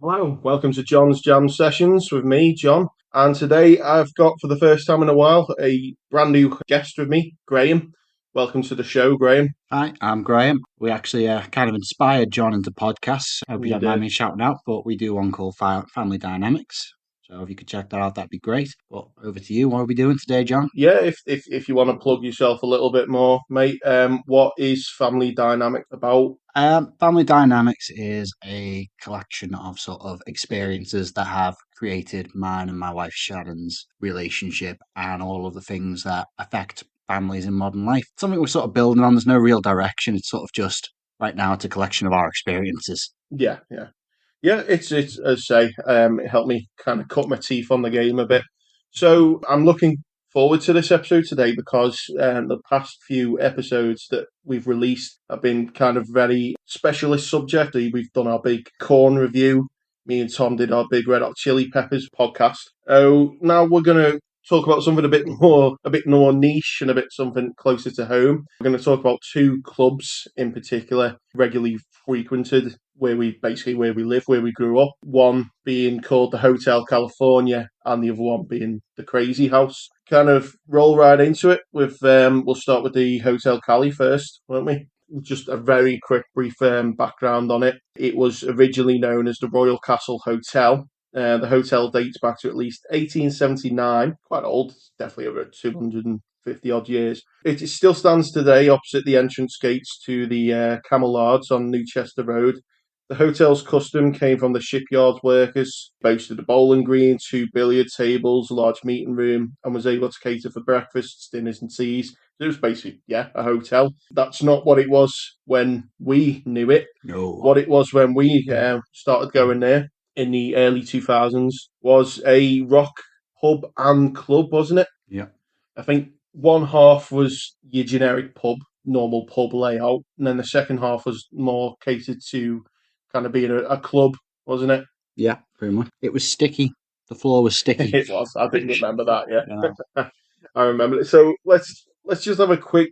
Hello, welcome to John's Jam Sessions with me, John. And today I've got, for the first time in a while, a brand new guest with me, Graham. Welcome to the show, Graham. Hi, I'm Graham. We actually kind of inspired John into podcasts. I hope you We don't mind did. me shouting out, but we do one called Family Dynamics. So if you could check that out, that'd be great. But over to you. What are we doing today, John? Yeah, if you want to plug yourself a little bit more, mate, what is Family Dynamic about? Family Dynamics is a collection of sort of experiences that have created mine and my wife Shannon's relationship and all of the things that affect families in modern life. It's something we're sort of building on. There's no real direction. It's sort of just right now, it's a collection of our experiences. Yeah, yeah. Yeah, it's as I say, it helped me kind of cut my teeth on the game a bit. So I'm looking forward to this episode today because the past few episodes that we've released have been kind of very specialist subject. We've done our big corn review. Me and Tom did our big Red Hot Chili Peppers podcast. Oh, now we're gonna talk about something a bit more niche and a bit something closer to home. We're going to talk about two clubs in particular, regularly frequented where we live, where we grew up. One being called the Hotel California, and the other one being the Krazy House. Kind of roll right into it. We'll start with the Hotel Cali first, won't we? Just a very quick, brief background on it. It was originally known as the Royal Castle Hotel. The hotel dates back to at least 1879. Quite old, definitely over 250 odd years. It still stands today opposite the entrance gates to the Camelards on Newchester Road. The hotel's custom came from the shipyard workers, boasted a bowling green, two billiard tables, a large meeting room, and was able to cater for breakfasts, dinners, and teas. It was basically, yeah, a hotel. That's not what it was when we knew it. No. What it was when we started going there in the early 2000s was a rock pub and club, wasn't it? Yeah. I think one half was your generic pub, normal pub layout, and then the second half was more catered to kind of being a club, wasn't it? Yeah, pretty much. It was sticky. The floor was sticky. It was. I didn't remember that. Yeah. Yeah, I remember it. So let's just have a quick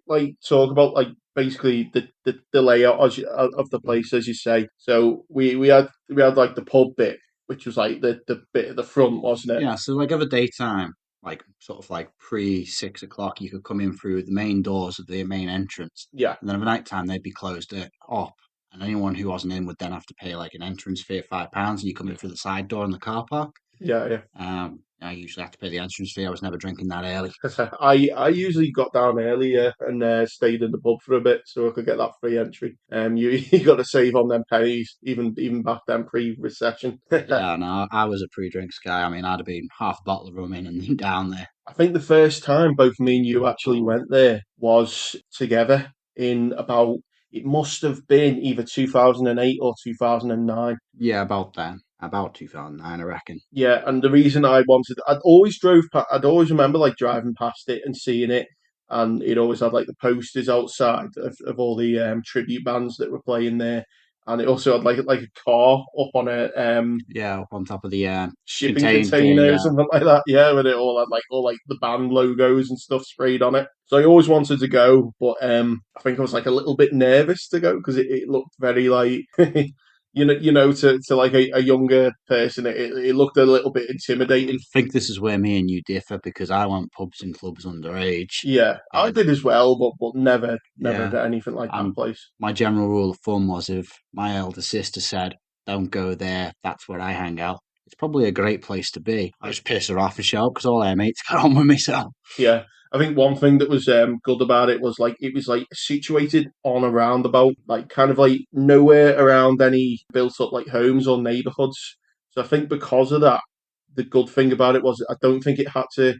talk about basically the layout of the place, as you say. So we had like the pub bit, which was like the bit at the front, wasn't it? Yeah, so like over daytime, like sort of like pre 6 o'clock, you could come in through the main doors of the main entrance. Yeah, And then over nighttime, they'd be closed up. And anyone who wasn't in would then have to pay like an entrance fee of £5 and you come in through the side door in the car park. yeah. I usually have to pay the entrance fee. I was never drinking that early. I usually got down earlier and stayed in the pub for a bit so I could get that free entry. You you got to save on them pennies, even back then pre-recession. Yeah, no, I was a pre-drinks guy. I mean, I'd have been half a bottle of rum in and down there. I think the first time both me and you actually went there was together in about, it must have been either 2008 or 2009. Yeah, about then. About 2009, I reckon. Yeah, and the reason I'd always remember like driving past it and seeing it, and it always had like the posters outside of all the tribute bands that were playing there, and it also had like a car up on a Yeah, up on top of the shipping contained thing. container or something like that. Yeah, with it all had like the band logos and stuff sprayed on it. So I always wanted to go, but I think I was like a little bit nervous to go because it looked very like to like a younger person, it looked a little bit I intimidating. think this is where me and you differ because I went pubs and clubs underage. Yeah, I And did as well, but never yeah, did anything like that and place. my general rule of thumb was if my elder sister said, don't go there, that's where I hang out. It's probably a great place to be. I just piss her off and shout because all our mates got on with me. So Yeah, I think one thing that was good about it was like it was like situated on a roundabout, like kind of like nowhere around any built up like homes or neighborhoods. So I think because of that, the good thing about it was I don't think it had to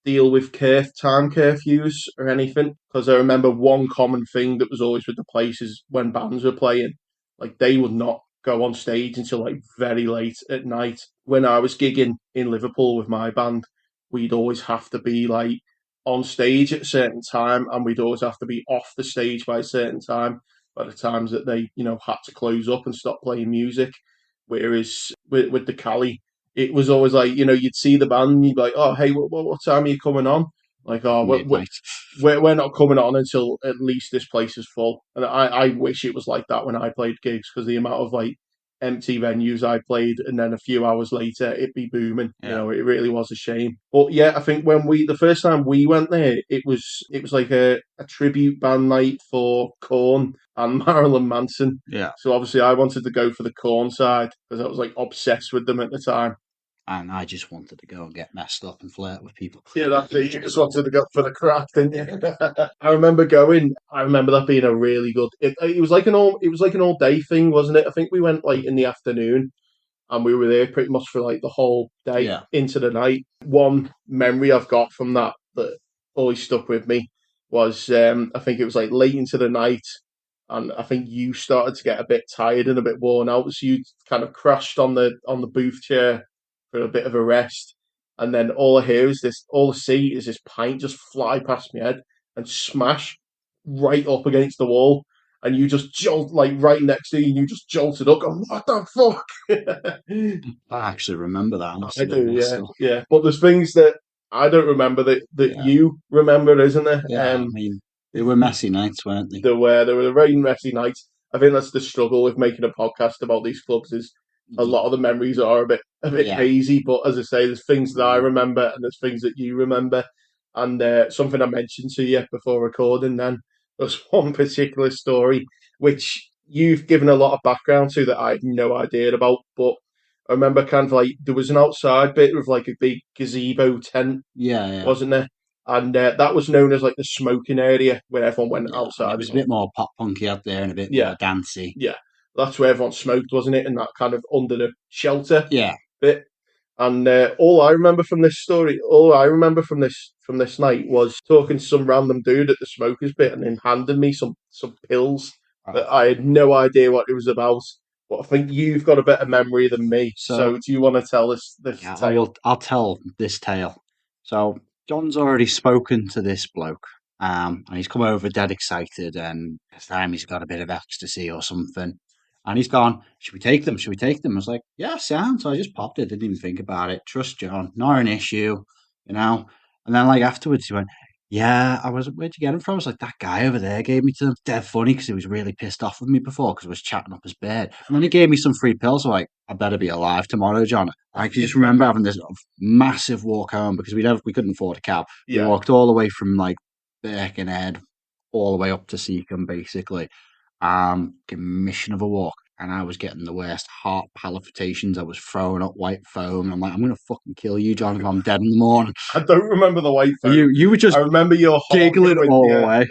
deal with time curfews or anything. Because I remember one common thing that was always with the places when bands were playing, like they would not go on stage until like very late at night. When I was gigging in Liverpool with my band, we'd always have to be like on stage at a certain time, and we'd always have to be off the stage by a certain time. By the times that they, had to close up and stop playing music. Whereas with the Cali, it was always like, you'd see the band and you'd be like, oh, hey, what time are you coming on? Like, oh, midnight. we're not coming on until at least this place is full. And I wish it was like that when I played gigs because the amount of like empty venues I played, and then a few hours later it'd be booming. You Yeah. know, it really was a shame. But yeah, I think when the first time we went there, it was like a tribute band night for Korn and Marilyn Manson. Yeah. So obviously I wanted to go for the Korn side because I was like obsessed with them at the time. And I just wanted to go and get messed up and flirt with people. Yeah, that's it. You just wanted to go for the crack, didn't you? I remember going. I remember that being a really good. It was like an all day thing, wasn't it? I think we went like in the afternoon, and we were there pretty much for like the whole day Yeah. into the night. One memory I've got from that always stuck with me was I think it was like late into the night, and I think you started to get a bit tired and a bit worn out, so you kind of crashed on the booth chair for a bit of a rest, and then all I see is this pint just fly past my head and smash right up against the wall, and you just jolt like right next to you, and you just jolted up, going, "What the fuck?" I actually remember that. I must I have been do, messed yeah, up. yeah. But there's things that I don't remember that Yeah. you remember, isn't there? Yeah. I mean, they were messy nights, weren't they? There were very messy nights. I think that's the struggle with making a podcast about these clubs is a lot of the memories are a bit Yeah. hazy. But as I say, there's things that I Mm. remember and there's things that you remember. And something I mentioned to you before recording, then was one particular story which you've given a lot of background to that I had no idea about. But I remember kind of like there was an outside bit with like a big gazebo tent, Yeah. Yeah. wasn't there? And that was known as like the smoking area where everyone went Yeah. And it outside. was a bit more pop punky out there and a bit Yeah, more dancey. yeah, that's where everyone smoked, wasn't it? And that kind of under the shelter Yeah. bit. And all I remember from this night was talking to some random dude at the smokers bit, and him handing me some pills Right. that I had no idea what it was about. But I think you've got a better memory than me. So So do you want to tell this yeah, I tale? will. I'll tell this tale. So John's already spoken to this bloke, and he's come over dead excited, and this time he's got a bit of ecstasy or something, and he's gone. Should we take them? Should we take them? I was like, yeah, sound. So I just popped it. Didn't even think about it. Trust John. Not an issue, you know. And then like afterwards, he went, yeah, I was. Where'd you get him from? I was like, that guy over there gave me to them. Dead funny because he was really pissed off with me before because I was chatting up his bed, and then he gave me some free pills. So like, I better be alive tomorrow, John. I can just remember having this massive walk home because we couldn't afford a cab. We Yeah, walked all the way from like Birkenhead all the way up to Seacombe, basically. Mission of a walk, and I was getting the worst heart palpitations. I was throwing up white foam. I'm like, I'm gonna fucking kill you, John, if I'm dead in the morning. I don't remember the white phone. You were I just remember your heart giggling with all the you. way,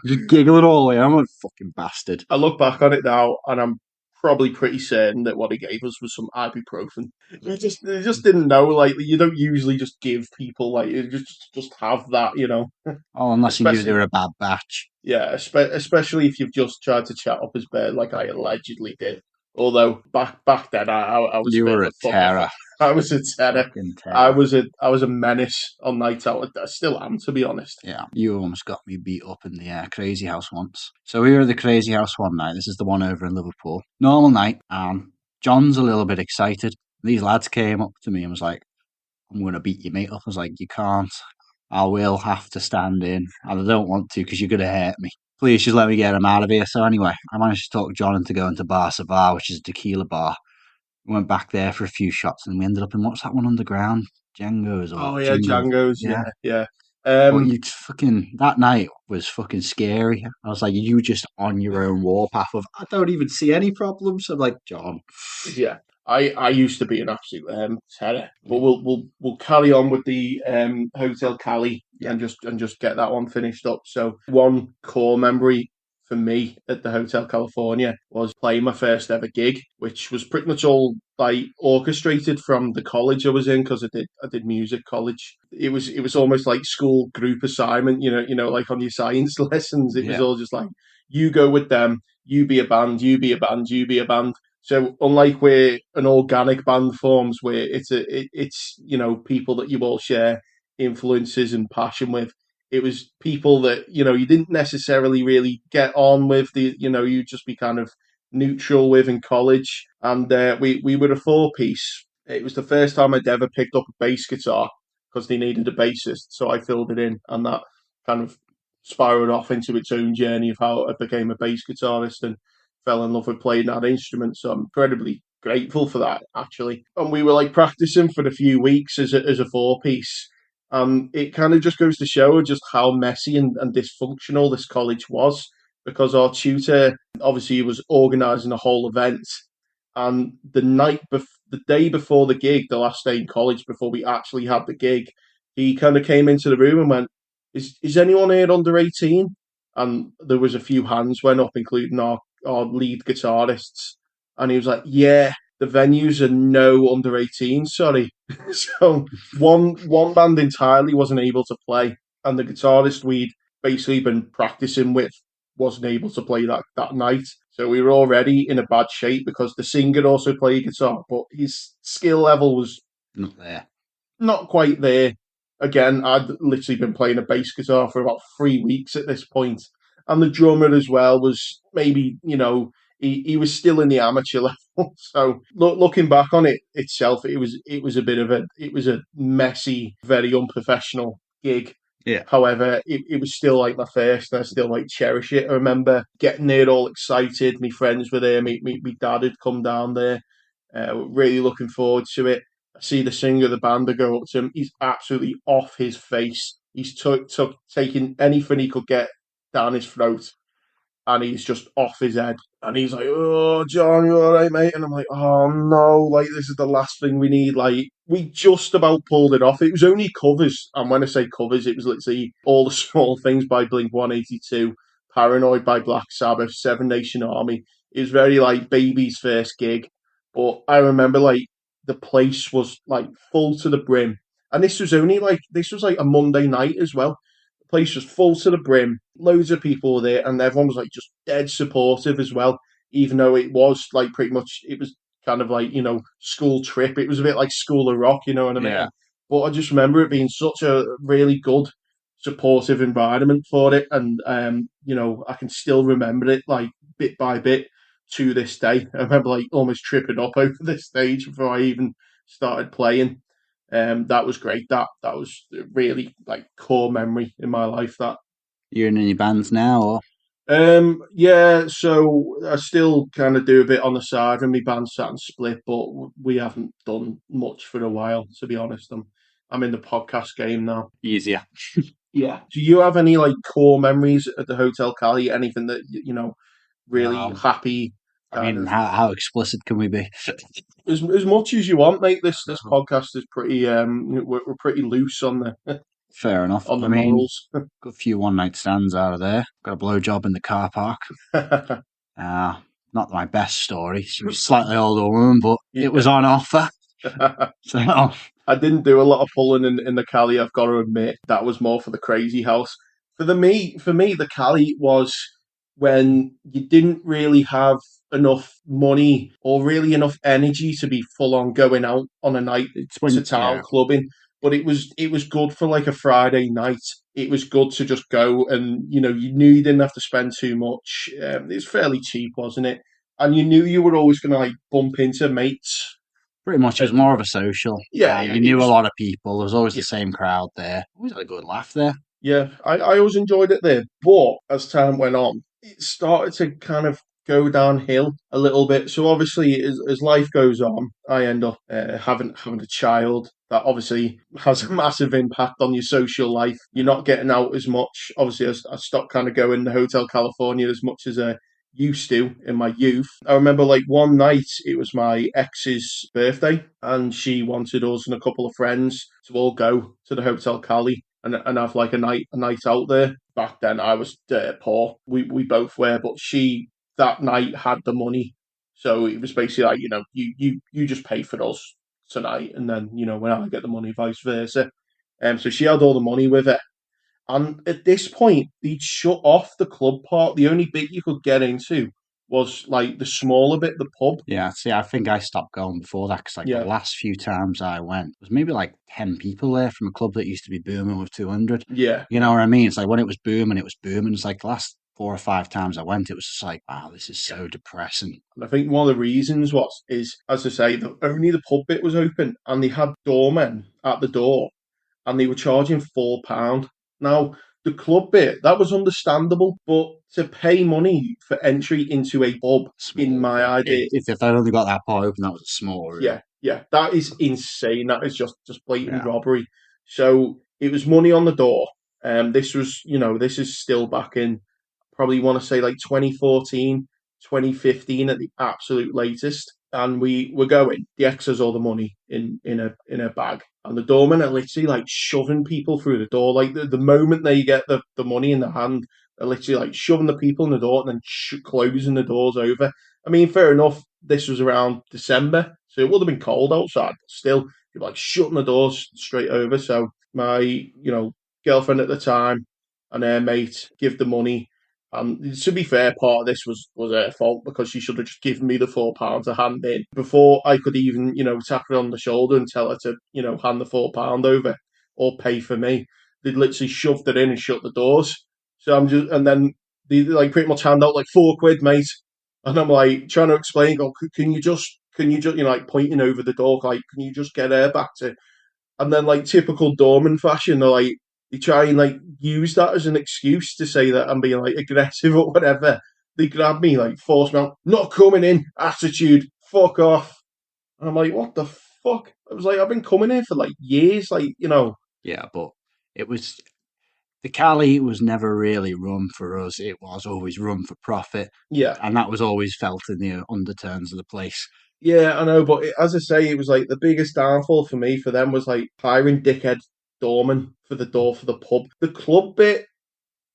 just giggling all the way. I'm a fucking bastard. I look back on it now, and I'm probably pretty certain that what he gave us was some ibuprofen. They just didn't know. Like you don't usually just give people like you just have that, you know. Oh, unless you knew they Especially were a bad batch. yeah, especially if you've just tried to chat up his bed like I allegedly did. Although back then I was a You bit were of a a fucker. terror, I was a tenor. fucking terror. I was a menace on night out. I still am, to be honest. Yeah, you almost got me beat up in the Crazy House once. So we were at the Crazy House one night. This is the one over in Liverpool. Normal night, and John's a little bit excited. These lads came up to me and was like, I'm going to beat your mate up. I was like, you can't. I will have to stand in. And I don't want to because you're going to hurt me. Please just let me get him out of here. So anyway, I managed to talk John into going to Bar Savar, which is a tequila bar. We went back there for a few shots and we ended up in what's that one underground? Django's or Oh yeah, Jingles. Django's. Yeah. Yeah, yeah. But you fucking that night was fucking scary. I was like, you just on your own warpath of I don't even see any problems. I'm like, John. Yeah, I used to be an absolute terror, but we'll carry on with the Hotel Cali Yeah. and just get that one finished up. So one core memory for me at the Hotel California was playing my first ever gig, which was pretty much all like orchestrated from the college I was in because I did music college. It was almost like school group assignment, you know, like on your science lessons. It was Yeah. all just like you go with them, you be a band, you be a band, you be a band. So unlike where an organic band forms, where it's you know people that you all share influences and passion with, it was people that you know you didn't necessarily really get on with. The you know you just be kind of neutral with in college, and we were a four piece. It was the first time I'd ever picked up a bass guitar because they needed a bassist, so I filled it in, and that kind of spiraled off into its own journey of how I became a bass guitarist and fell in love with playing that instrument. So I'm incredibly grateful for that actually. And we were like practicing for a few weeks as a four piece. It kind of just goes to show just how messy and dysfunctional this college was because our tutor obviously was organising a whole event, and the day before the gig, the last day in college before we actually had the gig, he kind of came into the room and went, "Is anyone here under 18?" And there was a few hands went up, including our lead guitarists, and he was like, "Yeah, the venues are no under 18, sorry." So one band entirely wasn't able to play, and the guitarist we'd basically been practicing with wasn't able to play that night. So we were already in a bad shape because the singer also played guitar, but his skill level was Not there. not quite there. Again, I'd literally been playing a bass guitar for about 3 weeks at this point, and the drummer as well was maybe he was still in the amateur level. So looking back on it itself, it was a bit of a messy, very unprofessional gig. Yeah. However, it was still like my first, and I still like cherish it. I remember getting there all excited. My friends were there. My dad had come down there. Really looking forward to it. I see the singer of the band. I go up to him. He's absolutely off his face. He's taking anything he could get down his throat, and he's just off his head. And he's like, "Oh, John, you all right, mate?" And I'm like, "Oh no, like this is the last thing we need." Like we just about pulled it off. It was only covers, and when I say covers, it was literally all the small things by Blink 182, Paranoid by Black Sabbath, Seven Nation Army. It was very like baby's first gig, but I remember like the place was like full to the brim, and this was like a Monday night as well. The place was full to the brim. Loads of people were there, and everyone was like just dead supportive as well. Even though it was like pretty much, it was kind of like school trip. It was a bit like School of Rock, you know what I Yeah. mean? But I just remember it being such a really good, supportive environment for it, and I can still remember it like bit by bit to this day. I remember like almost tripping up over the stage before I even started playing. That was great. That was a really like core memory in my life. That You're in any bands now, or yeah, so I still kind of do a bit on the side when my band sat and split, but we haven't done much for a while, to be honest. I'm in the podcast game now. easier? Yeah. Do you have any like core memories at the Hotel Cali? Anything that really Um, happy I kind mean, of how explicit can we be? as much as you want, mate. This podcast is pretty we're pretty loose on the Fair enough. on I the mean, morals. got a few one night stands out of there. Got a blowjob in the car park. Uh, Not my best story. She was a slightly older woman, but it was Yeah. on offer. So I didn't do a lot of pulling in the Cali. I've got to admit that was more for the crazy house. For me, the Cali was when you didn't really have enough money or really enough energy to be full on going out on a night it's to when, town yeah, clubbing. But it was good for like a Friday night. It was good to just go, and you knew you didn't have to spend too much. It's fairly cheap, wasn't it? And you knew you were always going to like bump into mates. pretty much it was And more of a social. yeah, yeah, You it knew a was. lot of people. There was always the Yeah, same crowd there. Always had a good laugh there. yeah. I always enjoyed it there, but as time went on, it started to kind of go downhill a little bit. So obviously, as life goes on, I end up having a child. That obviously has a massive impact on your social life. You're not getting out as much. Obviously, I stopped kind of going to Hotel California as much as I used to in my youth. I remember like one night it was my ex's birthday, and she wanted us and a couple of friends to all go to the Hotel Cali and have like a night out there. Back then I was dirt poor. We both were, but she that night had the money. So it was basically like, you just pay for us tonight, and then, when I get the money, vice versa. So she had all the money with it. And at this point, they'd shut off the club part. The only bit you could get into was like the smaller bit, the pub. Yeah, see, I think I stopped going before that because, like, the Yeah, last few times I went, there was maybe like 10 people there from a club that used to be booming with 200. yeah, You know what I mean? It's like when it was booming, it was booming. It's like the last 4 or 5 times I went, it was just like, wow, this is so depressing. And I think one of the reasons is, as I say, only the pub bit was open, and they had doormen at the door, and they were charging £4. Now, The club bit, that was understandable, but to pay money for entry into a pub, in Small. my Yeah. idea, If they'd only got that part open, that was a small room. yeah, yeah, that is insane. That is just blatant Yeah. robbery. So it was money on the door. This was, this is still back in, probably want to say like 2014, 2015 at the absolute latest. And we were going. The ex has all the money in a bag, and the doormen are literally like shoving people through the door. Like the moment they get the money in the hand, they're literally like shoving the people in the door and then closing the doors over. I mean, fair enough. This was around December, so it would have been cold outside, but still, you're like shutting the doors straight over. So my, girlfriend at the time and her mate give the money. And to be fair, part of this was her fault because she should have just given me the £4 to hand in before I could even, tap her on the shoulder and tell her to, hand the £4 over or pay for me. They'd literally shoved it in and shut the doors. So I'm just, and then they like pretty much hand out like £4, mate. And I'm like trying to explain, go, can you just, like pointing over the door, like, can you just get her back to, and then like typical doorman fashion, they try and like use that as an excuse to say that I'm being like aggressive or whatever. They grab me, like force me out, not coming in, attitude, fuck off. And I'm like, what the fuck? I was like, I've been coming here for like years, Yeah, but it was the Cali was never really run for us. It was always run for profit, yeah, and that was always felt in the undertones of the place. yeah, I know. But as I say, it was like the biggest downfall for me for them was like hiring dickhead doorman for the door for the pub. The club bit,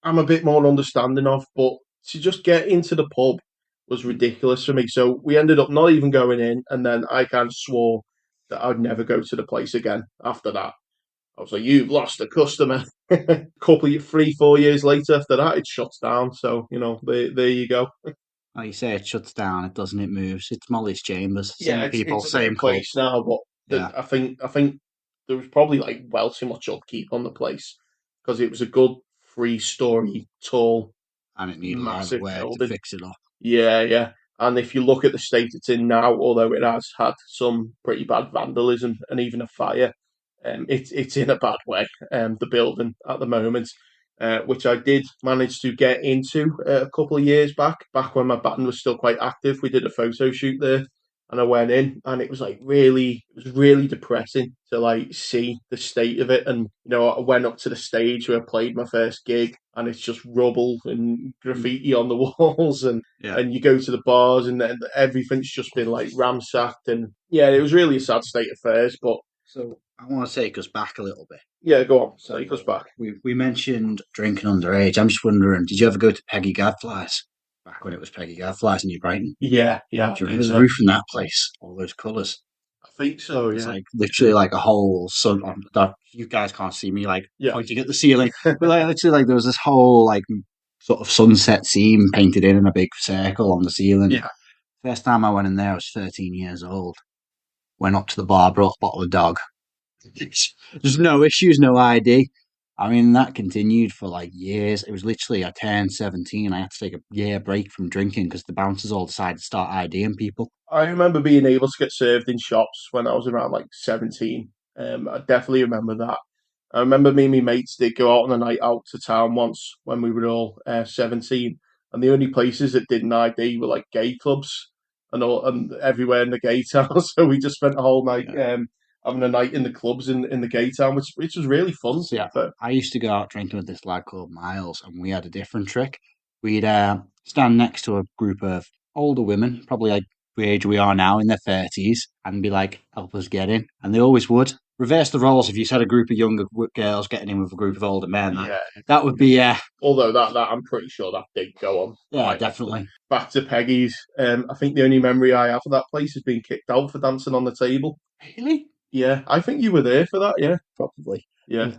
I'm a bit more understanding of, but to just get into the pub was ridiculous for me. So we ended up not even going in, and then I kind of swore that I'd never go to the place again after that. I was like, "You've lost a customer." Couple of 3, 4 years later, after that, it shuts down. So there you go. Like you say, it shuts down. It doesn't. It moves. It's Molly's Chambers. Yeah, Same people, it's a better same club. place now, but Yeah, I think there was probably like well too much upkeep on the place because it was a good 3-story tall, and it needed a lot of massive work to building. fix it up. Yeah, yeah. And if you look at the state it's in now, although it has had some pretty bad vandalism and even a fire, it's in a bad way. The building at the moment, which I did manage to get into a couple of years back when my band was still quite active. We did a photo shoot there, and I went in, and it was really depressing to like see the state of it. And I went up to the stage where I played my first gig, and it's just rubble and graffiti on the walls, and Yeah. and you go to the bars, and then everything's just been like ransacked, and yeah, it was really a sad state of affairs. But So I want to take us back a little bit. yeah, go on, So take us back. we mentioned drinking underage. I'm just wondering, did you ever go to Peggy Gadfly's back when it was Peggy Gadfly's in New Brighton? Yeah, yeah, Do I you think remember the so. roof in that place? All those colours. I think so. It's Yeah, like literally like a whole sun. That you guys can't see me like yeah, pointing at the ceiling, but like literally like there was this whole like sort of sunset scene painted in a big circle on the ceiling. yeah. First time I went in there, I was 13 years old. Went up to the bar, brought a bottle of dog. There's no issues, no ID. I mean, that continued for like years. It was literally, I turned 17. I had to take a year break from drinking because the bouncers all decided to start IDing people. I remember being able to get served in shops when I was around like 17. I definitely remember that. I remember me and my mates did go out on a night out to town once when we were all 17, and the only places that didn't ID were like gay clubs and everywhere in the gay town. So we just spent the whole night Yeah. having a night in the clubs in the gay town, which was really fun to So be yeah, fair. I used to go out drinking with this lad called Miles, and we had a different trick. We'd stand next to a group of older women, probably like the age we are now, in their 30s, and be like, help us get in. And they always would. Reverse the roles if you said a group of younger girls getting in with a group of older men. That, Yeah, that would be, although that I'm pretty sure that did go on yeah, quite often. definitely. Back to Peggy's. I think the only memory I have of that place is being kicked out for dancing on the table. Really? Yeah, I think you were there for that. Yeah, Probably. yeah,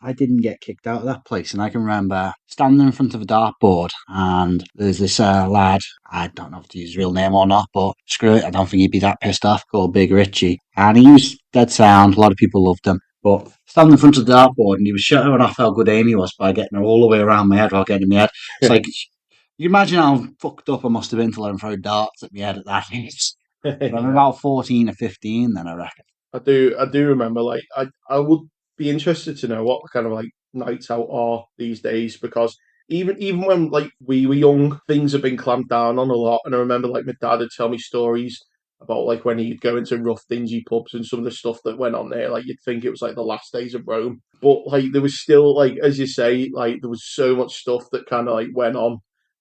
I didn't get kicked out of that place, and I can remember standing in front of a dartboard, and there's this lad. I don't know if to use his real name or not, but screw it, I don't think he'd be that pissed off. Called Big Richie, and he was dead sound. A lot of people loved him, but standing in front of the dartboard, and he was showing off how good aim he was by getting her all the way around my head while getting in my head. It's like you imagine how fucked up I must have been to let him throw darts at my head at that age. But I'm yeah. about 14 or 15 then, I reckon. I do remember. Like I would. be interested to know what kind of like nights out are these days because even when like we were young, things have been clamped down on a lot. And I remember like my dad would tell me stories about like when he'd go into rough, dingy pubs and some of the stuff that went on there. Like you'd think it was like the last days of Rome, but like there was still like as you say, like there was so much stuff that kind of like went on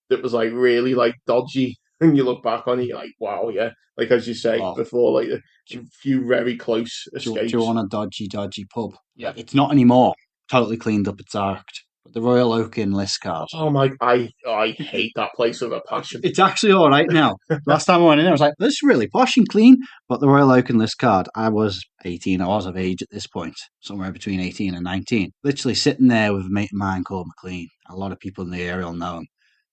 that was like really like dodgy. And you look back on it, you're like, wow, yeah. Like as you say Oh, before, like a do, few very close do you escapes. want a dodgy pub? Yeah. It's not anymore. Totally cleaned up. It's arced. But the Royal Oak in Liscard. Oh my! I hate that place with a passion. It's actually all right now. Last time I went in, I was like, "This is really posh and clean." But the Royal Oak and Liscard, I was 18. I was of age at this point, somewhere between 18 and 19. Literally sitting there with a mate of mine called McLean. A lot of people in the area will know him.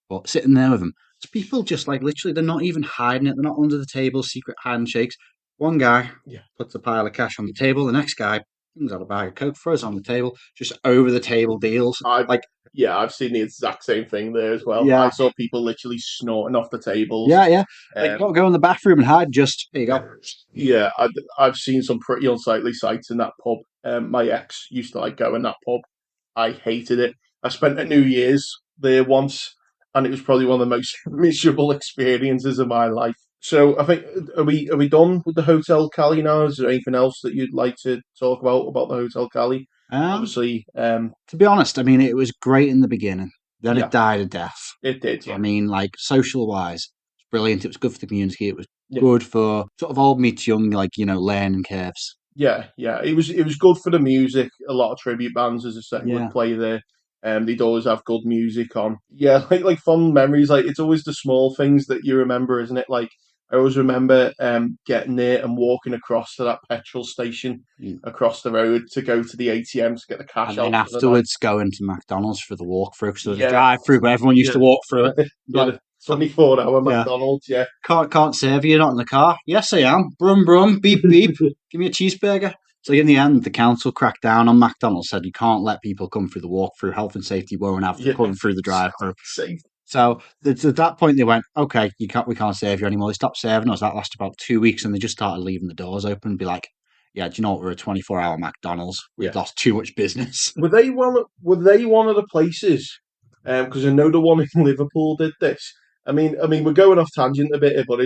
But sitting there with him, it's people just like literally, they're not even hiding it. They're not under the table, secret handshakes. One guy Yeah, puts a pile of cash on the table. The next guy brings out a bag of Coke, throws it on the table, just over the table deals. I've Like, yeah, I've seen the exact same thing there as well. I yeah, saw people literally snorting off the tables. yeah. Like, Um, don't go in the bathroom and hide. Just, there you go. yeah, I've seen some pretty unsightly sights in that pub. My ex used to like go in that pub. I hated it. I spent a New Year's there once, and it was probably one of the most miserable experiences of my life. So I think are we done with the Hotel Cali now? Is there anything else that you'd like to talk about the Hotel Cali? Um, Obviously, to be honest, I mean, it was great in the beginning. Then it yeah, died a death. it did. I Yeah, mean, like social wise, it's brilliant. It was good for the community. It was yeah, good for sort of old meets young, like learning curves. yeah. It was good for the music. A lot of tribute bands, as I say, would Yeah, play there. They'd always have good music on. Yeah, like fond memories. Like it's always the small things that you remember, isn't it? Like I always remember getting there and walking across to that petrol station mm. across the road to go to the ATM to get the cash And then out for the night. afterwards going to McDonald's for the walkthrough because there was a Yeah, drive-through, but everyone used to yeah, walk through it. yeah. Like, The 24-hour yeah, McDonald's. Yeah, can't serve you. You're not in the car. Yes, I am. Brum brum, beep beep. Give me a cheeseburger. So in the end, the council cracked down on McDonald's, said you can't let people come through the walk-through. Health and safety won't have them yeah. coming through the drive-through. Safe. So at that point, they went, okay, we can't serve you anymore. They stopped serving us. That lasted about 2 weeks, and they just started leaving the doors open and be like, yeah, do you know what? We're a 24-hour McDonald's. We've Yeah. lost too much business. Were they one of the places? Because I know the one in Liverpool did this. I mean, we're going off tangent a bit here, but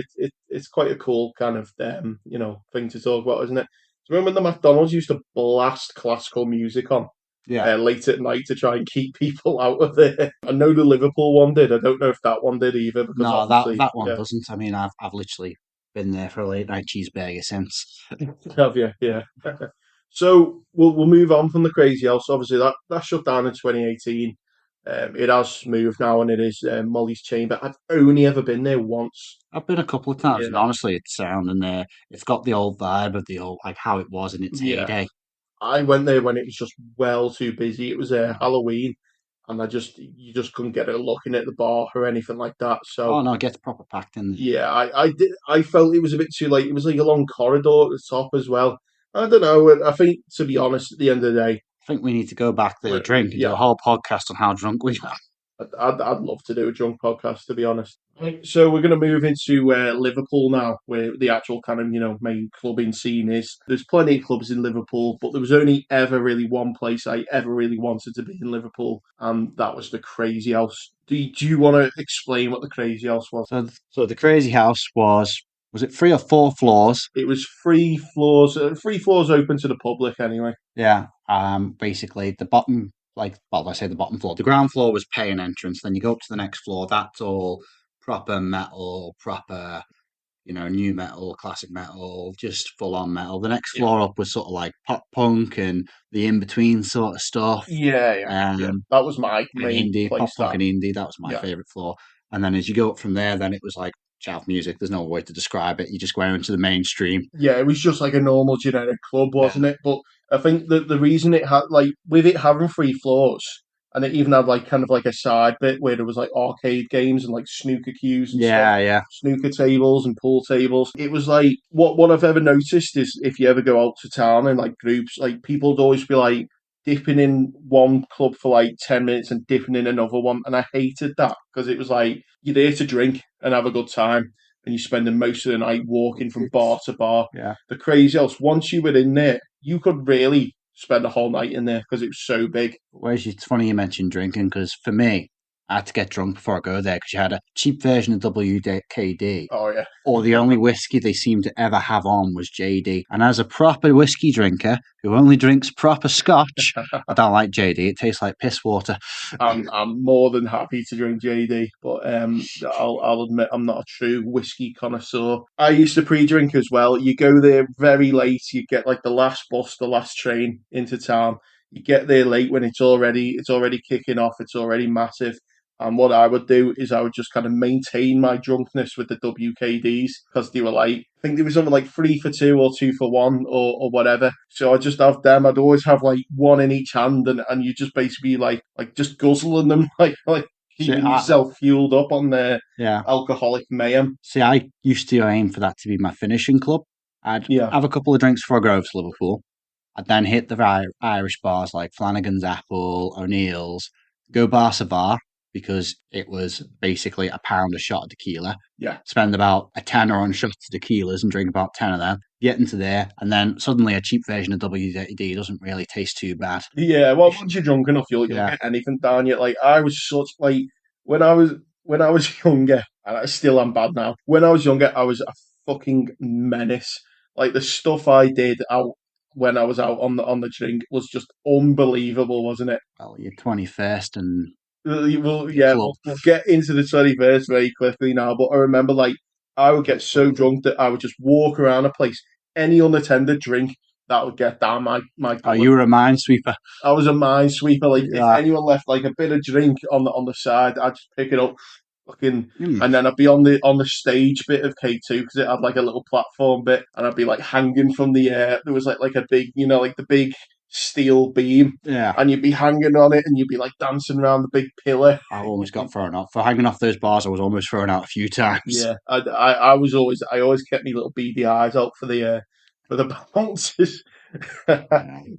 it's quite a cool kind of thing to talk about, isn't it? Do you remember when the McDonald's used to blast classical music on Yeah. late at night to try and keep people out of there? I know the Liverpool one did. I don't know if that one did either, because No, obviously, that one yeah, doesn't. I mean, I've literally been there for a late night cheeseburger since. have you? Yeah. So we'll move on from the Crazy House. Obviously, that shut down in 2018. It has moved now, and it is Molly's Chamber. I've only ever been there once. I've been a couple of times, and Yeah, honestly, it's sound and it's got the old vibe of the old like how it was in its yeah. heyday. I went there when it was just well too busy. It was Halloween, and you just couldn't get a look in at the bar or anything like that. So Oh no, it gets proper packed in. yeah, I felt it was a bit too late. It was like a long corridor at the top as well. I don't know. I think to be honest, at the end of the day, I think we need to go back there, drink, and do a yeah, whole podcast on how drunk we are. I'd love to do a drunk podcast, to be honest. Right. So we're going to move into Liverpool now, where the actual kind of main clubbing scene is. There's plenty of clubs in Liverpool, but there was only ever really one place I ever really wanted to be in Liverpool, and that was the Crazy House. Do you want to explain what the Crazy House was? So the crazy house was it 3 or 4 floors? It was three floors open to the public anyway. Yeah. Basically the bottom, like, well, I say the bottom floor. The ground floor was pay an entrance. Then you go up to the next floor. That's all proper metal, proper, new metal, classic metal, just full on metal. The next Yeah, floor up was sort of like pop punk and the in between sort of stuff. yeah. Um, That was my and main indie, pop place. punk and indie. That was my Yeah, favorite floor. And then as you go up from there, then it was like chav music. There's no way to describe it. You just go into the mainstream. yeah, it was just like a normal generic club, Yeah. wasn't it? But I think that the reason it had like with it having three floors, and it even had like kind of like a side bit where there was like arcade games and like snooker cues and stuff, Yeah, yeah. snooker tables and pool tables. It was like what I've ever noticed is if you ever go out to town in like groups, like people would always be like dipping in one club for like 10 minutes and dipping in another one, and I hated that because it was like you're there to drink and have a good time and you're spending most of the night walking from bar to bar. Yeah. The Crazy House, once you were in there, you could really spend a whole night in there because it was so big. Whereas it's funny you mentioned drinking because for me, I had to get drunk before I go there because you had a cheap version of WKD, Oh yeah. or the only whiskey they seemed to ever have on was JD. And as a proper whiskey drinker who only drinks proper scotch, I don't like JD. It tastes like piss water. I'm more than happy to drink JD, but I'll admit I'm not a true whiskey connoisseur. I used to pre-drink as well. You go there very late. You get like the last bus, the last train into town. You get there late when it's already kicking off. It's already massive. And what I would do is I would just kind of maintain my drunkenness with the WKDs because they were like, I think there was something like 3 for 2 or 2 for 1 or whatever. So I'd just have them. I'd always have like one in each hand, and you just basically like just guzzling them, like See, keeping yourself fueled up on their yeah. alcoholic mayhem. See, I used to aim for that to be my finishing club. I'd Yeah, have a couple of drinks before I drove to Liverpool. I'd then hit the Irish bars like Flanagan's Apple, O'Neill's, go bar to bar because it was basically a pound a shot of tequila. yeah, Spend about a tenner on shots of tequilas and drink about 10 of them. Get into there, and then suddenly a cheap version of WD doesn't really taste too bad. yeah. Well, once you're drunk enough, you'll Yeah. get anything down you. Like I was such like when I was when I was younger, and I still am bad now. When I was younger, I was a fucking menace. Like the stuff I did out when I was out on the drink was just unbelievable, wasn't it? Well, you're 21st and Well, your yeah, club. we'll get into the 21st very quickly now, but I remember like I would get so drunk that I would just walk around a place, any unattended drink that would get down my Oh, gullet. you were a minesweeper. I was a minesweeper. Like if Yeah. anyone left like a bit of drink on the side, I'd just pick it up, fucking, Mm. and then I'd be on the stage bit of K2 because it had like a little platform bit, and I'd be like hanging from the air. There was like a big, like the big steel beam, Yeah. and you'd be hanging on it, and you'd be like dancing around the big pillar. I almost got thrown out. For hanging off those bars, I was almost thrown out a few times. Yeah, I always kept my little beady eyes out for the bouncers. Yeah.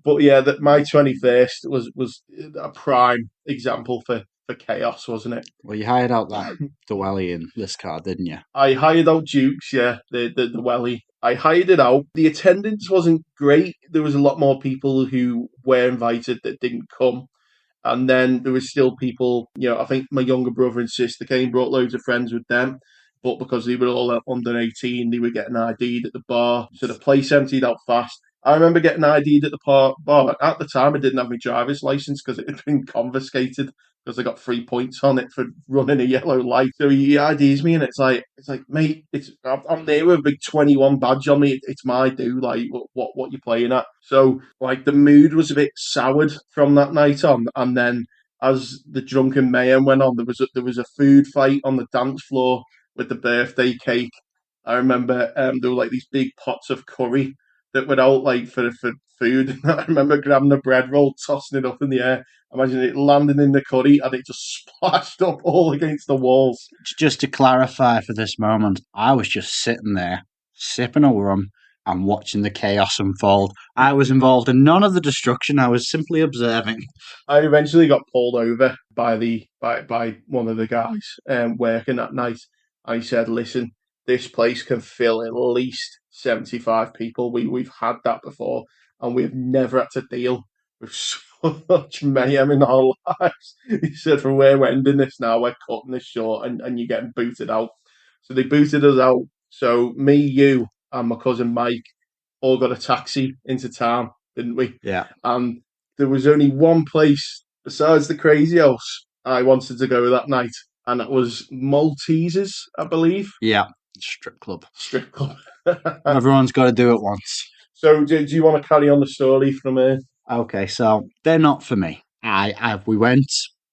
But yeah, that my 21st was a prime example for chaos, wasn't it? Well, you hired out that Dwelly in Liscard, didn't you? I hired out Dukes, yeah, the welly. I hired it out. The attendance wasn't great. There was a lot more people who were invited that didn't come. And then there was still people, I think my younger brother and sister came, brought loads of friends with them. But because they were all under 18, they were getting ID'd at the bar. So the place emptied out fast. I remember getting ID'd at the bar. At the time, I didn't have my driver's license because it had been confiscated because I got 3 points on it for running a yellow light. So he IDs me, and it's like, mate, I'm there with a big 21 badge on me. It's my due. Like, what you playing at? So like the mood was a bit soured from that night on, and then as the drunken mayhem went on, there was a food fight on the dance floor with the birthday cake. I remember there were like these big pots of curry that went out like for food. I remember grabbing a bread roll, tossing it up in the air. Imagine it landing in the curry and it just splashed up all against the walls. Just to clarify for this moment, I was just sitting there, sipping a rum and watching the chaos unfold. I was involved in none of the destruction. I was simply observing. I eventually got pulled over by one of the guys working that night, and he said, "Listen, this place can fill at least 75 people. We've had that before, and we've never had to deal with so much mayhem in our lives." He said, "From where we're ending this now, we're cutting this short, and you're getting booted out." So they booted us out. So me, you, and my cousin Mike all got a taxi into town, didn't we? Yeah. And there was only one place besides the Crazy House I wanted to go that night, and that was Maltesers, I believe, Yeah. Strip club. strip club. Everyone's got to do it once. So, do you want to carry on the story from here? Okay, so they're not for me. We went,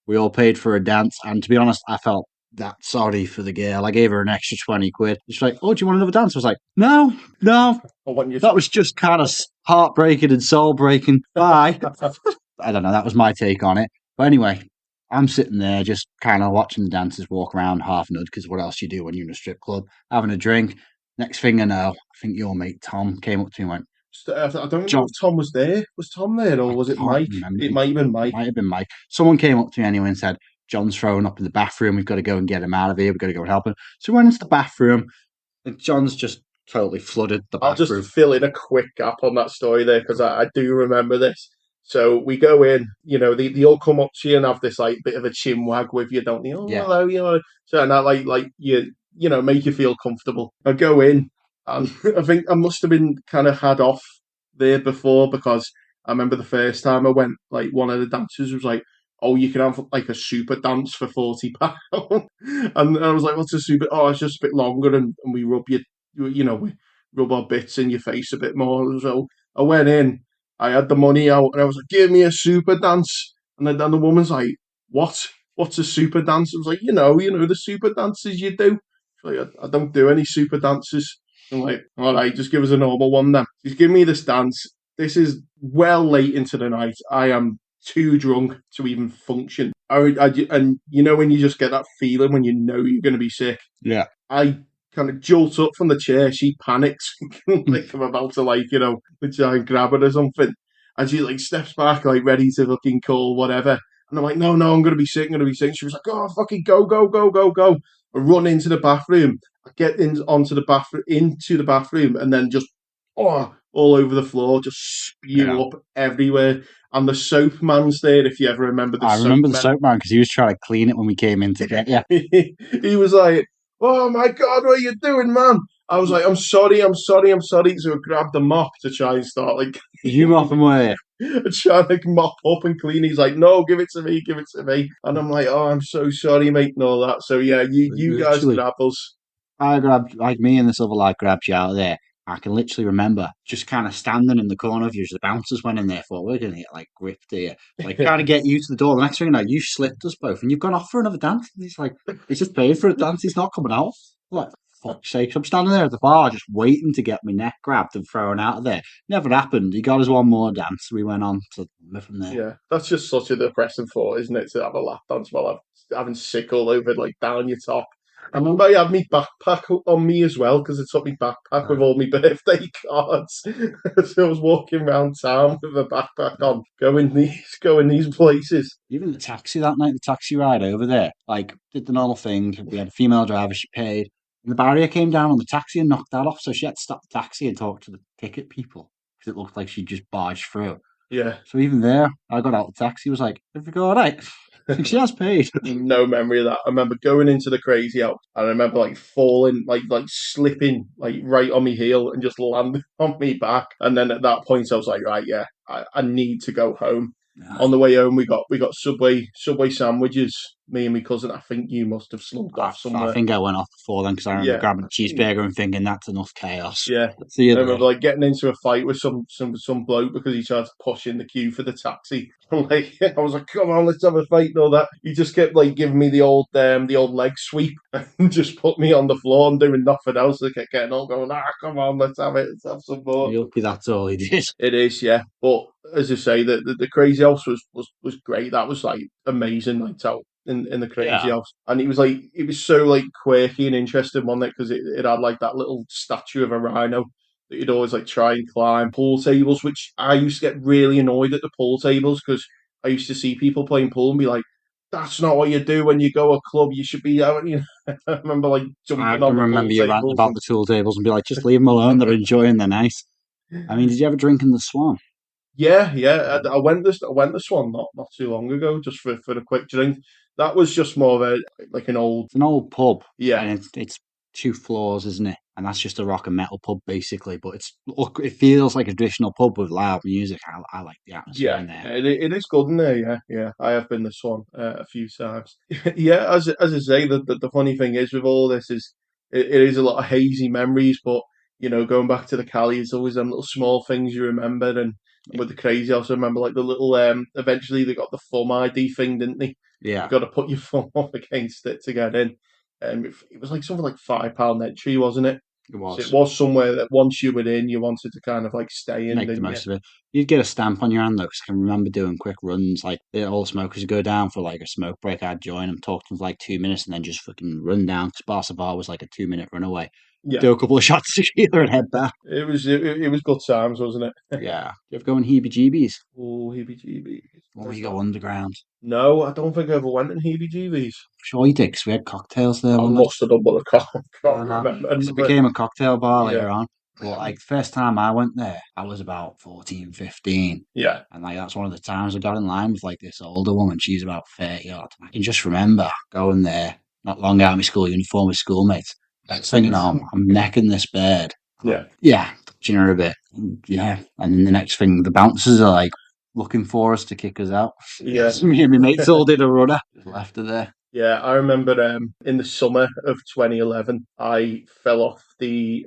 we all paid for a dance, and to be honest, I felt that sorry for the girl. I gave her an extra 20 quid. She's like, "Oh, do you want another dance?" I was like, "No, no, I want you. that was just kind of heartbreaking and soul breaking. Bye." I don't know. That was my take on it. But anyway, I'm sitting there just kind of watching the dancers walk around half nude because what else you do when you're in a strip club, having a drink. Next thing I know, I think your mate Tom came up to me and went, I don't know "John, if Tom was there. Was Tom there, or I was it can't Mike? remember. It might have been It Mike. might have been Mike." Someone came up to me anyway and said, "John's thrown up in the bathroom. We've got to go and get him out of here. We've got to go and help him." So we went into the bathroom, and John's just totally flooded the I'll just bathroom. fill in a quick gap on that story there because I do remember this. So we go in, they all come up to you and have this like bit of a chin wag with you, don't they? Oh, Yeah. hello, So and that like make you feel comfortable. I go in, and I think I must have been kind of had off there before because I remember the first time I went, like one of the dancers was like, "Oh, you can have like a super dance for £40," and I was like, "What's a super?" Oh, it's just a bit longer, and we rub we rub our bits in your face a bit more. So I went in. I had the money out and I was like, give me a super dance. And then the woman's like, what? What's a super dance? I was like, the super dances you do. She's like, I don't do any super dances. I'm like, all right, just give us a normal one then. She's giving me this dance. This is well late into the night. I am too drunk to even function. And when you just get that feeling when you know you're going to be sick. Yeah. I kind of jolt up from the chair. She panics, like I'm about to try and grab her or something, and she like steps back, like ready to fucking call whatever. And I'm like, no, no, I'm gonna be sick. I'm gonna be sick. She was like, oh, fucking go, go, go, go, go. I run into the bathroom. I get into the bathroom, and then just all over the floor, just spew Yeah. up everywhere. And the soap man's there. If you ever remember the I soap remember the man, soap man because he was trying to clean it when we came in to get you. he was like, "Oh my god, what are you doing, man?" I was like, "I'm sorry, I'm sorry, I'm sorry." So I grabbed the mop to try and start like You mopping were trying to mop up and clean. He's like, "No, give it to me, give it to me." And I'm like, "Oh, I'm so sorry, mate," and all that. So yeah, you guys literally. grab us. I grabbed, like me and this other lad grabbed you out of there. I can literally remember just kind of standing in the corner of you as the bouncers went in there. Thought we're going to get like gripped here, like trying to get you to the door. The next thing you know, you slipped us both, and you've gone off for another dance. And he's like, he's just paid for a dance. He's not coming out. I'm like, fuck's sake! I'm standing there at the bar, just waiting to get my neck grabbed and thrown out of there. Never happened. He got us one more dance. We went on to live from there. Yeah, that's just such a depressing thought, isn't it? To have a lap dance while I'm having sick all over, like down your top. I remember I had my backpack on me as well because I took my backpack with all my birthday cards. So I was walking around town with a backpack on, going these places. Even the taxi that night, the taxi ride over there, like, did the normal thing. We had a female driver, she paid. And the barrier came down on the taxi and knocked that off, so she had to stop the taxi and talk to the ticket people because it looked like she'd just barged through. Yeah, So even there, I got out of the taxi, was like, everything go all right? She has paid. no memory of that. I remember going into the crazy house, and I remember like falling, like slipping, like right on my heel, and just landing on me back. And then at that point, I was like, right, yeah, I need to go home. Yeah. On the way home, we got Subway sandwiches. Me and my cousin. I think you must have slumped I, off I somewhere. think I went off before then because I remember Yeah, grabbing a cheeseburger and thinking that's enough chaos. yeah. See you I there. remember like getting into a fight with some bloke because he tried to push in the queue for the taxi. Like I was like, "Come on, let's have a fight." And all that. He just kept like giving me the old leg sweep and just put me on the floor and doing nothing else. I kept getting on, going, come on, let's have it, let's have some more. You're lucky that's all he did. It is, yeah. But as I say, the Crazy House was great. That was like amazing night out in the Crazy Yeah. House, and it was so like quirky and interesting, wasn't it? Because it had like that little statue of a rhino that you'd always like try and climb. Pool tables, which I used to get really annoyed at the pool tables because I used to see people playing pool and be like, "That's not what you do when you go a club. You should be out." I remember like I jumping on can the pool remember you ranting tables about the tool tables and be like, just leave them alone. They're enjoying the night. I mean, did you ever drink in the Swan? Yeah, yeah. I went this one not too long ago, just for a quick drink. That was just more of a like an old, It's an old pub, yeah, and it's two floors, isn't it? And that's just a rock and metal pub, basically. But it feels like a traditional pub with loud music. I like the atmosphere yeah. in there. It is good in there. Yeah, yeah. I have been this one a few times. Yeah, as I say, the funny thing is with all this is it is a lot of hazy memories, but going back to the Cali, it's always them little small things you remember. And with the Crazy, I also remember like the little. Eventually, they got the thumb ID thing, didn't they? You Yeah, got to put your thumb up against it to get in. It was like something like £5 entry, wasn't it? it So it was. was somewhere that once you were in, you wanted to kind of like stay in, Make the didn't you? most of it. You'd get a stamp on your hand though, 'cause I can remember doing quick runs. Like all the smokers would go down for like a smoke break. I'd join them, talk to them for like 2 minutes, and then just fucking run down. Because Barca Bar was like a 2 minute run away. Yeah, Do a couple of shots together and head back. it was good times, wasn't it? Yeah. You ever go in heebie-jeebies? Oh, heebie-jeebies. Or Where's you that? go underground? No, I don't think I ever went in heebie-jeebies. Sure you did, 'cause we had cocktails there I one night. must have done, but I can't Uh-huh. remember. Because it became a cocktail bar Yeah, later on. But like first time I went there, I was about 14, 15. Yeah, And like that's one of the times I got in line with like this older woman. She's about 30 odd. I can just remember going there, not long out of my school uniform with schoolmates. Next thing you know, I'm necking this bird. yeah, Yeah, touching her a bit. Yeah. And then the next thing, the bouncers are like looking for us to kick us out. yeah. So me and my mates all did a runner. Just left her there. Yeah, I remember in the summer of 2011, I fell off the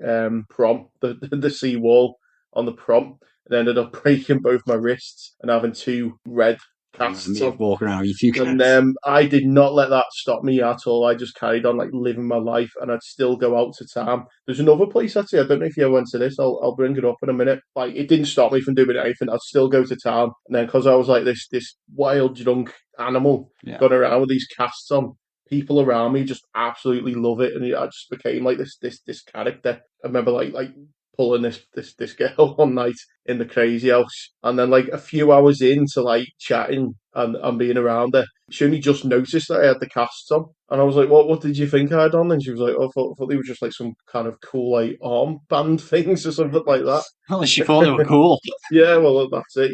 prom, the sea wall on the prom, and ended up breaking both my wrists and having two red I remember casts me on. walking around with you two And cats. I did not let that stop me at all. I just carried on like living my life, and I'd still go out to town. There's another place actually. I don't know if you ever went to this. I'll bring it up in a minute. Like it didn't stop me from doing anything. I'd still go to town, and then because I was like this wild drunk animal Yeah. going around with these casts on, people around me just absolutely love it, and I just became like this character. I remember like pulling this girl one night in the crazy house, and then like a few hours into like chatting and being around her, she only just noticed that I had the casts on, and I was like, "What did you think I had on?" And she was like, "Oh, I thought they were just like some kind of cool like armband things or something like that." Well, she thought they were cool. Yeah, well, that's it.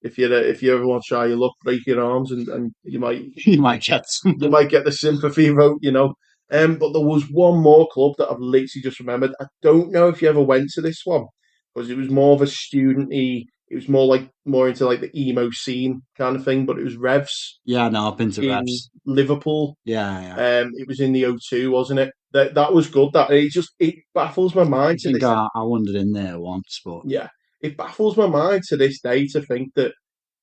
If you ever want to try your luck, break your arms, and You might get some. you might get the sympathy vote. But there was one more club that I've literally just remembered. I don't know if you ever went to this one because it was more of a studenty. It was more into like the emo scene kind of thing. But it was Revs Yeah, no, I've been to in reps. Liverpool. Yeah, yeah. It was in the O2, wasn't it? That was good. That it baffles my I mind to think this. I wandered in there once, but Yeah, it baffles my mind to this day to think that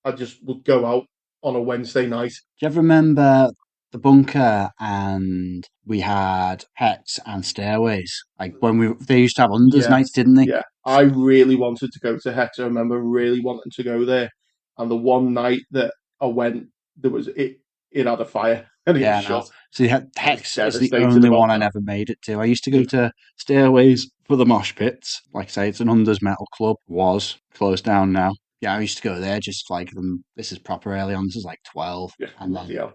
I just would go out on a Wednesday night. do you ever remember the bunker and we had pets and stairways? Like when they used to have unders Yeah, nights, didn't they? yeah. I really wanted to go to Hex. I remember really wanting to go there. And the one night that I went, there was it had a fire and it was Yeah, shut. no. See, I was Hex is the devastated only about one I that. never made it to. I used to go to Stairways for the mosh pits. Like I say, it's an unders metal club. Was closed down now. Yeah, I used to go there just like them. This is proper early on. This is like 12, Yeah, and bloody then hell.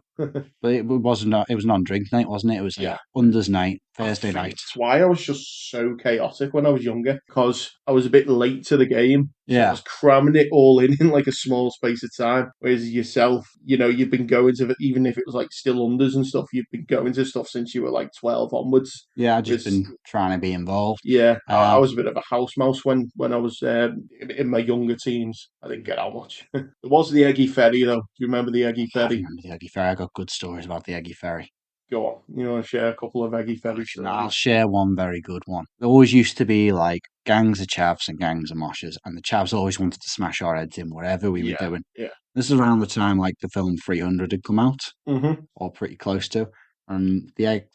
but it wasn't. It was an on-drink night, wasn't it? It was Yeah. unders night, I Thursday think night. that's why I was just so chaotic when I was younger because I was a bit late to the game. So I Yeah, was cramming it all in like a small space of time. Whereas yourself, you've been going to, even if it was like still unders and stuff, you've been going to stuff since you were like 12 onwards. yeah. I've just Whereas been trying to be involved. yeah, I Um, was a bit of a house mouse when I was in my younger teens. I didn't get out much. There was the Eggy Ferry though. Do you remember the Eggy I Ferry? remember the Eggy Ferry. I got good stories about the Eggy Ferry. Go on. You want to share a couple of Eggy Ferry I'll stories? share one very good one. There always used to be like gangs of chavs and gangs of moshers, and the chavs always wanted to smash our heads in whatever we were Yeah, doing. yeah. This is around the time like the film 300 had come out, Hmm. or pretty close to. And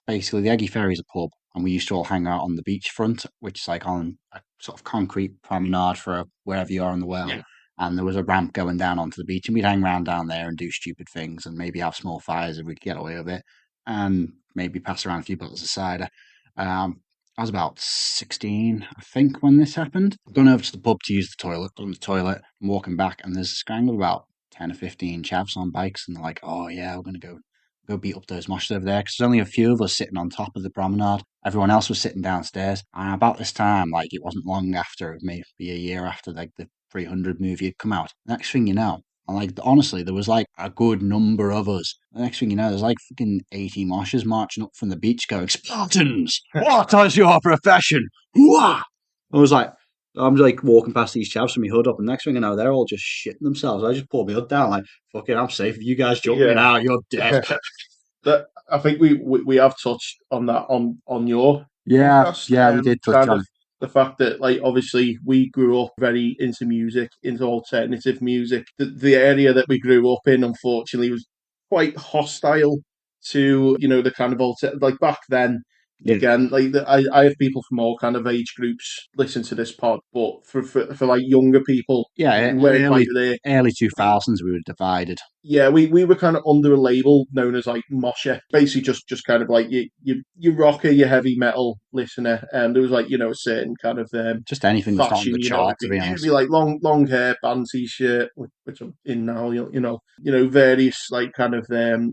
basically the Eggy Ferry's a pub, and we used to all hang out on the beachfront, which is like on a sort of concrete promenade for wherever you are in the world. Yeah. And there was a ramp going down onto the beach, and we'd hang around down there and do stupid things, and maybe have small fires if we could get away with it, and maybe pass around a few bottles of cider. Um, I was about 16, I think, when this happened. I've gone over to the pub to use the toilet, gone to the toilet, I'm walking back, and there's this gang of about 10 or 15 chavs on bikes, and they're like, oh, yeah, we're going to go beat up those moshers over there because there's only a few of us sitting on top of the promenade. Everyone else was sitting downstairs. And about this time, like it wasn't long after, maybe a year after like the 300 movie had come out. Next thing you know, and like honestly, there was like a good number of us. The next thing you know, there's like fucking 80 moshers marching up from the beach going, Spartans, what is your profession? Wah! I was like, I'm like walking past these chavs with my hood up, and next thing I know, they're all just shitting themselves. I just pulled my hood down, like, fucking, I'm safe. If you guys jump me Yeah. now, you're dead. That I think we have touched on that on your Yeah, podcast. yeah, we did touch Kind on of it. the fact that like obviously we grew up very into music, into alternative music. The area that we grew up in, unfortunately, was quite hostile to the kind of like back then. Yeah, Again, like I have people from all kind of age groups listen to this pod, but for like younger people, yeah, we weren't quite there. early 2000s, we were divided. Yeah, we were kind of under a label known as like Mosher, basically just kind of like you rocker, your heavy metal listener, and there was like a certain kind of Just anything that's not on fashion, the chart, to be it'd honest. be like long hair, band t-shirt, which I'm in now, various like kind of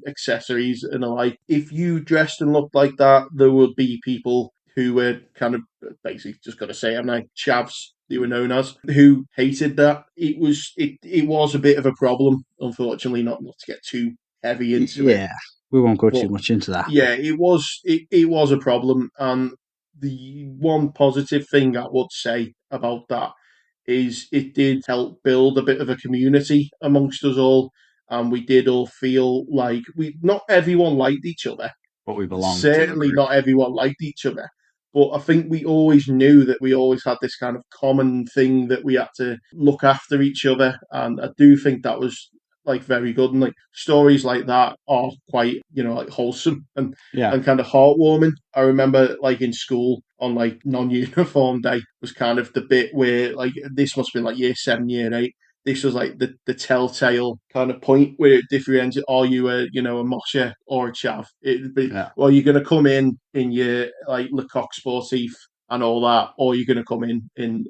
accessories and the like. If you dressed and looked like that, there would be people who were kind of basically just got to say I'm like chavs they were known as, who hated that. It was a bit of a problem, unfortunately, not to get too heavy into it, Yeah, we won't go too but much into that. yeah, it was a problem. And the one positive thing I would say about that is it did help build a bit of a community amongst us all, and we did all feel like we not everyone liked each other, But we belong to a certainly group. not everyone liked each other. But I think we always knew that we always had this kind of common thing that we had to look after each other. And I do think that was like very good. And like stories like that are quite, like wholesome Yeah, and kind of heartwarming. I remember like in school on like non-uniform day was kind of the bit where like this must have been like year 7, year 8, this was like the telltale kind of point where it differentiates. Are you a mosher or a chav? It'd be, yeah. well, you're going to come in your like Lecoq Sportif and all that, or you're going to come in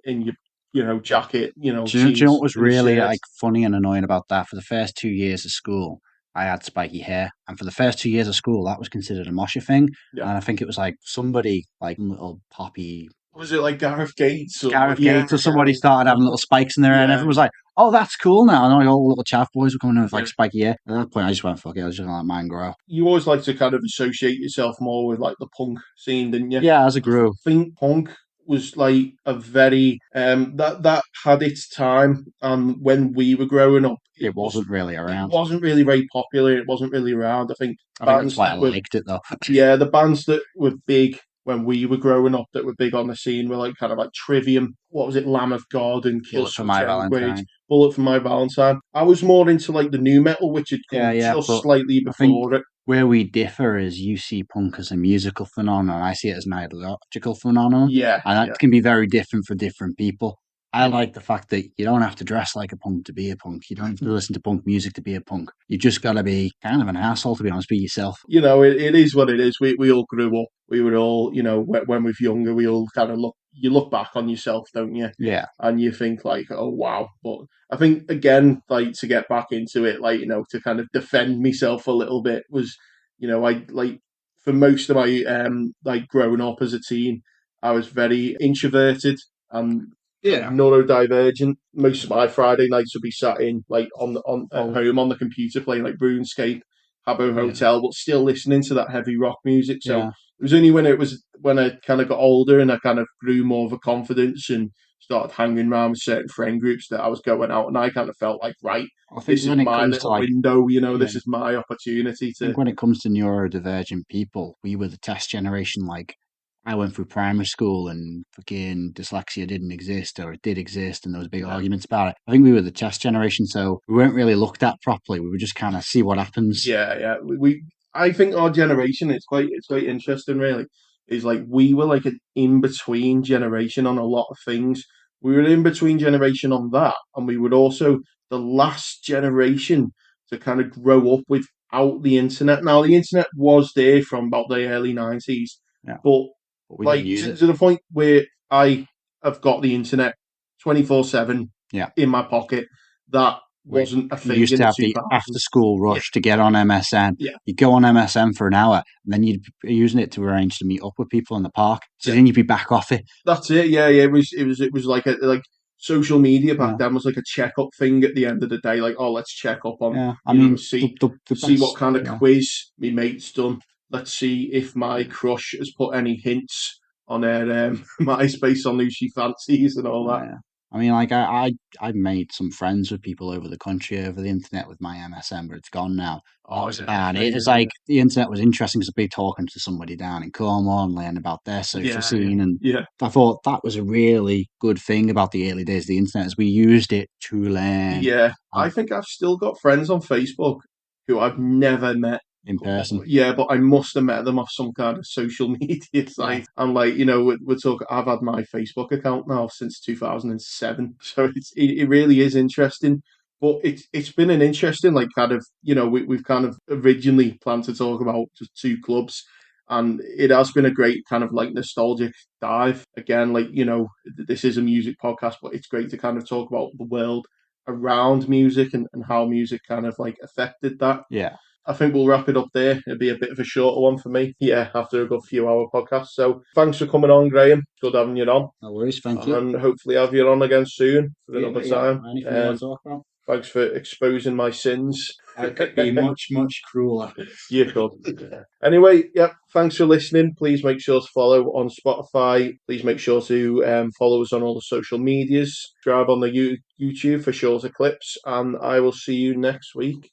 your jacket, Do you know what jeans was and a really shirt. like funny and annoying about that? For the first 2 years of school, I had spiky hair, and for the first 2 years of school, that was considered a mosher thing. Yeah, And I think it was like somebody, like little poppy was it like Gareth Gates or Gareth Gates or somebody Gareth? started having little spikes in their hair, and Yeah, everyone was like, "Oh, that's cool now." And all the little chav boys were coming in with like yeah. spiky hair. At that point, I just went, "Fuck it," I was just gonna let mine grow. You always like to kind of associate yourself more with like the punk scene, didn't you? Yeah, as it grew, Think punk was like a very that had its time, and when we were growing up it wasn't really it around. wasn't really very popular, it wasn't really around. I think I think that's bands why I that were liked it though. yeah, the bands that were big when we were growing up that were big on the scene were like kind of like Trivium, what was it, Lamb of God and Bullet for Killswitch My Engage, Valentine. Bullet for My Valentine. I was more into like the new metal, which had Yeah, come yeah, just but slightly I think before it. where we differ is you see punk as a musical phenomenon. I see it as an ideological phenomenon, Yeah, and yeah, that can be very different for different people. I yeah. like the fact that you don't have to dress like a punk to be a punk. You don't have to listen to punk music to be a punk. You just got to be kind of an asshole, to be honest, be yourself. It is what it is. We all grew up. We were all, when we were younger, we all kind of you look back on yourself, don't you? Yeah, And you think like, oh wow. But I think again, like to get back into it, like, to kind of defend myself a little bit was, I like for most of my like growing up as a teen, I was very introverted and kind of yeah, neurodivergent. Most of my Friday nights would be sat in like on at well, home on the computer playing like RuneScape, Habbo yeah, Hotel, but still listening to that heavy rock music. So yeah. it was only when I kind of got older and I kind of grew more of a confidence and started hanging around with certain friend groups that I was going out, and I kind of felt like, right, I think this is when it my comes to little like, window, yeah, this is my opportunity I think to. when it comes to neurodivergent people, we were the test generation. Like, I went through primary school and fucking dyslexia didn't exist, or it did exist, and there was big Yeah, arguments about it. I think we were the test generation, so we weren't really looked at properly. We would just kind of see what happens. yeah. I think our generation, it's quite interesting, really. Is like we were like an in between generation on a lot of things. We were in between generation on that, and we were also the last generation to kind of grow up without the internet. Now, the internet was there from about the early 90s, Yeah, but but we didn't like use to, it. to the point where I have got the internet 24/7 Yeah. in my pocket. That We wasn't a you thing used in to the have two the after thousands. school Yeah, rush to get on MSN. yeah, You go on MSN for an hour, and then you'd be using it to arrange to meet up with people in the park. So yeah. then you'd be back off it. That's it. Yeah, yeah. It was like social media back Yeah, then was like a checkup thing at the end of the day. Like, oh, let's check up on, yeah. I mean, see the see what best. kind of Yeah, quiz my mate's done. Let's see if my yeah. crush has put any hints on her MySpace on who she fancies and all that. Yeah. I mean, like I made some friends with people over the country over the internet with my MSN, but it's gone now. Oh, is it? And it Same is here. like the internet was interesting to be talking to somebody down in Cornwall and learn about their social Yeah, yeah, scene. And yeah, I thought that was a really good thing about the early days of the internet is we used it to learn yeah. how I think I've still got friends on Facebook who I've never met. in person. Yeah, but I must have met them off some kind of social media Yeah, site. And like, we're talking. I've had my Facebook account now since 2007, so it really is interesting. But it's been an interesting like kind of we've kind of originally planned to talk about just two clubs, and it has been a great kind of like nostalgic dive again. Like this is a music podcast, but it's great to kind of talk about the world around music and how music kind of like affected that. yeah. I think we'll wrap it up there. It'll be a bit of a shorter one for me. Yeah, after a good few hour podcast. So thanks for coming on, Graham. Good having you on. No worries, thank you. And hopefully have you on again soon for another time. Anything you want to talk about? Thanks for exposing my sins. I could be much, much crueler. You could. Anyway, yeah, thanks for listening. Please make sure to follow on Spotify. Please make sure to follow us on all the social medias. Subscribe on the YouTube for shorter clips. And I will see you next week.